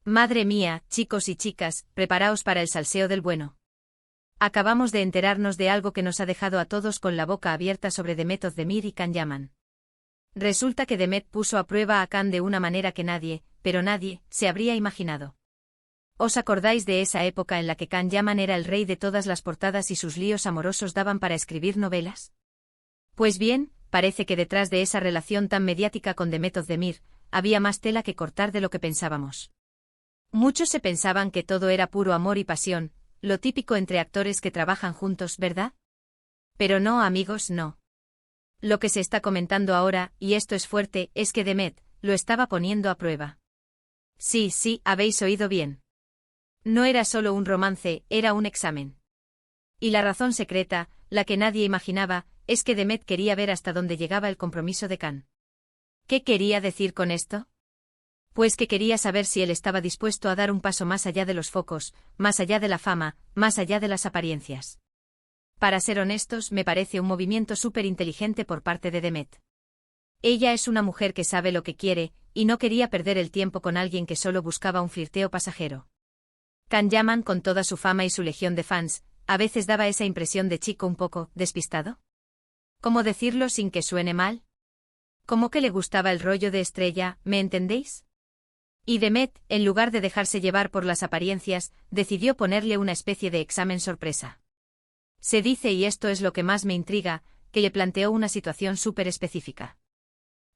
Madre mía, chicos y chicas, preparaos para el salseo del bueno. Acabamos de enterarnos de algo que nos ha dejado a todos con la boca abierta sobre Demet Özdemir y Can Yaman. Resulta que Demet puso a prueba a Can de una manera que nadie, pero nadie, se habría imaginado. ¿Os acordáis de esa época en la que Can Yaman era el rey de todas las portadas y sus líos amorosos daban para escribir novelas? Pues bien, parece que detrás de esa relación tan mediática con Demet Özdemir, había más tela que cortar de lo que pensábamos. Muchos se pensaban que todo era puro amor y pasión, lo típico entre actores que trabajan juntos, ¿verdad? Pero no, amigos, no. Lo que se está comentando ahora, y esto es fuerte, es que Demet lo estaba poniendo a prueba. Sí, habéis oído bien. No era solo un romance, era un examen. Y la razón secreta, la que nadie imaginaba, es que Demet quería ver hasta dónde llegaba el compromiso de Can. ¿Qué quería decir con esto? Pues que quería saber si él estaba dispuesto a dar un paso más allá de los focos, más allá de la fama, más allá de las apariencias. Para ser honestos, me parece un movimiento súper inteligente por parte de Demet. Ella es una mujer que sabe lo que quiere, y no quería perder el tiempo con alguien que solo buscaba un flirteo pasajero. Can Yaman, con toda su fama y su legión de fans, a veces daba esa impresión de chico un poco despistado. ¿Cómo decirlo sin que suene mal? Como que le gustaba el rollo de estrella, ¿me entendéis? Y Demet, en lugar de dejarse llevar por las apariencias, decidió ponerle una especie de examen sorpresa. Se dice, y esto es lo que más me intriga, que le planteó una situación súper específica.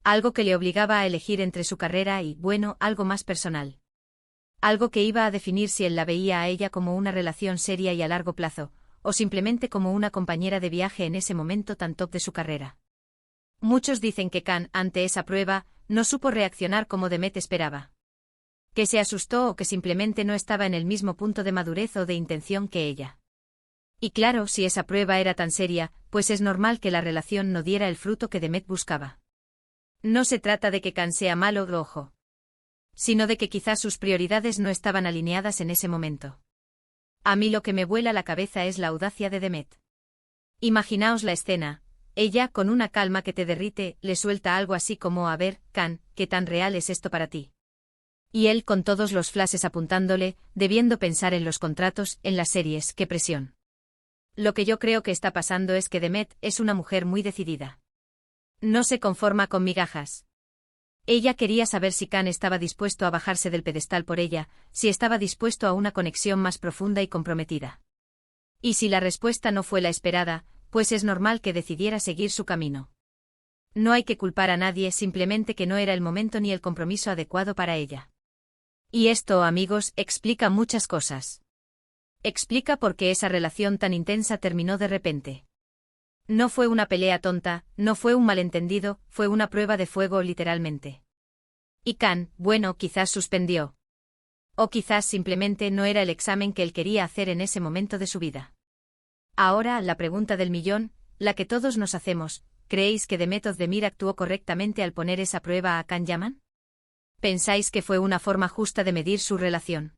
Algo que le obligaba a elegir entre su carrera y, bueno, algo más personal. Algo que iba a definir si él la veía a ella como una relación seria y a largo plazo, o simplemente como una compañera de viaje en ese momento tan top de su carrera. Muchos dicen que Can, ante esa prueba, no supo reaccionar como Demet esperaba. Que se asustó o que simplemente no estaba en el mismo punto de madurez o de intención que ella. Y claro, si esa prueba era tan seria, pues es normal que la relación no diera el fruto que Demet buscaba. No se trata de que Can sea malo, ojo. Sino de que quizás sus prioridades no estaban alineadas en ese momento. A mí lo que me vuela la cabeza es la audacia de Demet. Imaginaos la escena, ella, con una calma que te derrite, le suelta algo así como: a ver, Can, ¿qué tan real es esto para ti? Y él, con todos los flashes apuntándole, debiendo pensar en los contratos, en las series, qué presión. Lo que yo creo que está pasando es que Demet es una mujer muy decidida. No se conforma con migajas. Ella quería saber si Can estaba dispuesto a bajarse del pedestal por ella, si estaba dispuesto a una conexión más profunda y comprometida. Y si la respuesta no fue la esperada, pues es normal que decidiera seguir su camino. No hay que culpar a nadie, simplemente que no era el momento ni el compromiso adecuado para ella. Y esto, amigos, explica muchas cosas. Explica por qué esa relación tan intensa terminó de repente. No fue una pelea tonta, no fue un malentendido, fue una prueba de fuego literalmente. Y Can, bueno, quizás suspendió. O quizás simplemente no era el examen que él quería hacer en ese momento de su vida. Ahora, la pregunta del millón, la que todos nos hacemos: ¿creéis que Demet Özdemir actuó correctamente al poner esa prueba a Can Yaman? ¿Pensáis que fue una forma justa de medir su relación?